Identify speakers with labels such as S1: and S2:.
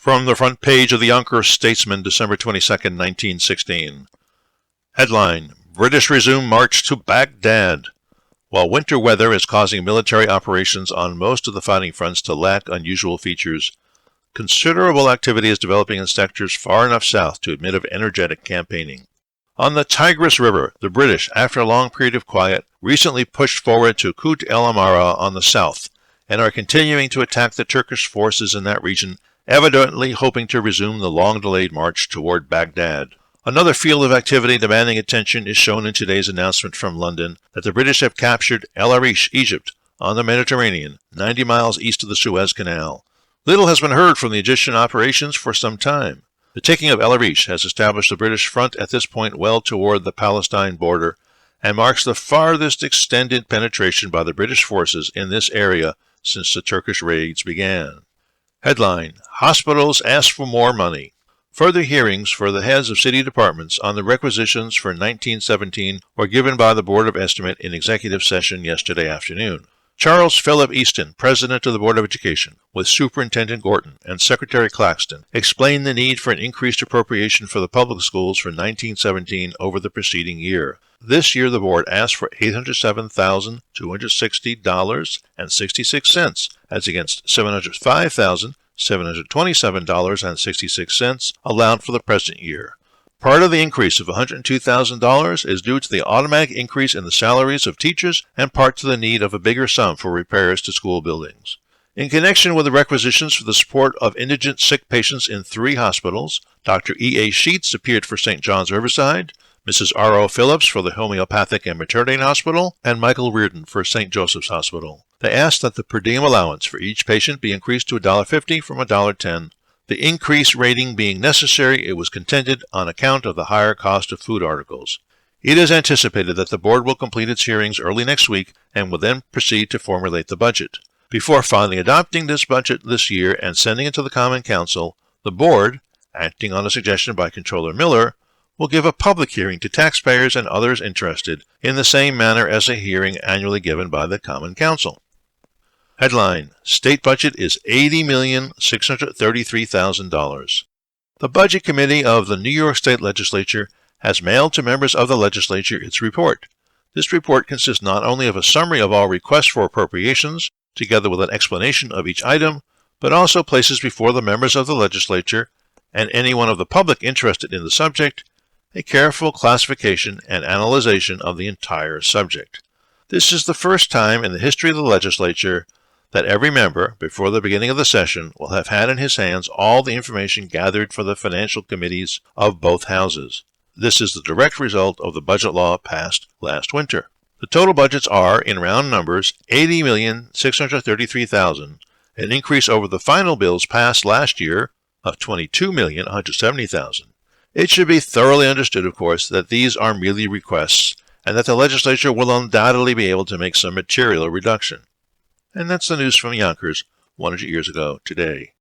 S1: From the front page of the Yonkers Statesman, December 22, 1916. Headline: British resume march to Baghdad. While winter weather is causing military operations on most of the fighting fronts to lack unusual features, considerable activity is developing in sectors far enough south to admit of energetic campaigning. On the Tigris River, the British, after a long period of quiet, recently pushed forward to Kut el Amara on the south, and are continuing to attack the Turkish forces in that region, evidently hoping to resume the long-delayed march toward Baghdad. Another field of activity demanding attention is shown in today's announcement from London that the British have captured El Arish, Egypt, on the Mediterranean, 90 miles east of the Suez Canal. Little has been heard from the Egyptian operations for some time. The taking of El Arish has established the British front at this point well toward the Palestine border and marks the farthest extended penetration by the British forces in this area since the Turkish raids began. Headline: Hospitals ask for more money. Further hearings for the heads of city departments on the requisitions for 1917 were given by the Board of Estimate in executive session yesterday afternoon. Charles Philip Easton, President of the Board of Education, with Superintendent Gorton and Secretary Claxton, explained the need for an increased appropriation for the public schools for 1917 over the preceding year. This year the board asked for $807,260.66, as against $705,727.66 allowed for the present year. Part of the increase of $102,000 is due to the automatic increase in the salaries of teachers and part to the need of a bigger sum for repairs to school buildings. In connection with the requisitions for the support of indigent sick patients in 3 hospitals, Dr. E.A. Sheets appeared for St. John's Riverside, Mrs. R.O. Phillips for the Homeopathic and Maternity Hospital, and Michael Reardon for St. Joseph's Hospital. They asked that the per diem allowance for each patient be increased to $1.50 from $1.10. The increase rating being necessary, it was contended, on account of the higher cost of food articles. It is anticipated that the board will complete its hearings early next week and will then proceed to formulate the budget. Before finally adopting this budget this year and sending it to the Common Council, the board, acting on a suggestion by Comptroller Miller, will give a public hearing to taxpayers and others interested in the same manner as a hearing annually given by the Common Council. Headline: State budget is $80,633,000. The Budget Committee of the New York State Legislature has mailed to members of the legislature its report. This report consists not only of a summary of all requests for appropriations, together with an explanation of each item, but also places before the members of the legislature and anyone of the public interested in the subject a careful classification and analysis of the entire subject. This is the first time in the history of the legislature that every member, before the beginning of the session, will have had in his hands all the information gathered for the financial committees of both houses. This is the direct result of the budget law passed last winter. The total budgets are, in round numbers, $80,633,000, an increase over the final bills passed last year of $22,170,000. It should be thoroughly understood, of course, that these are merely requests, and that the legislature will undoubtedly be able to make some material reduction. And that's the news from Yonkers 100 years ago today.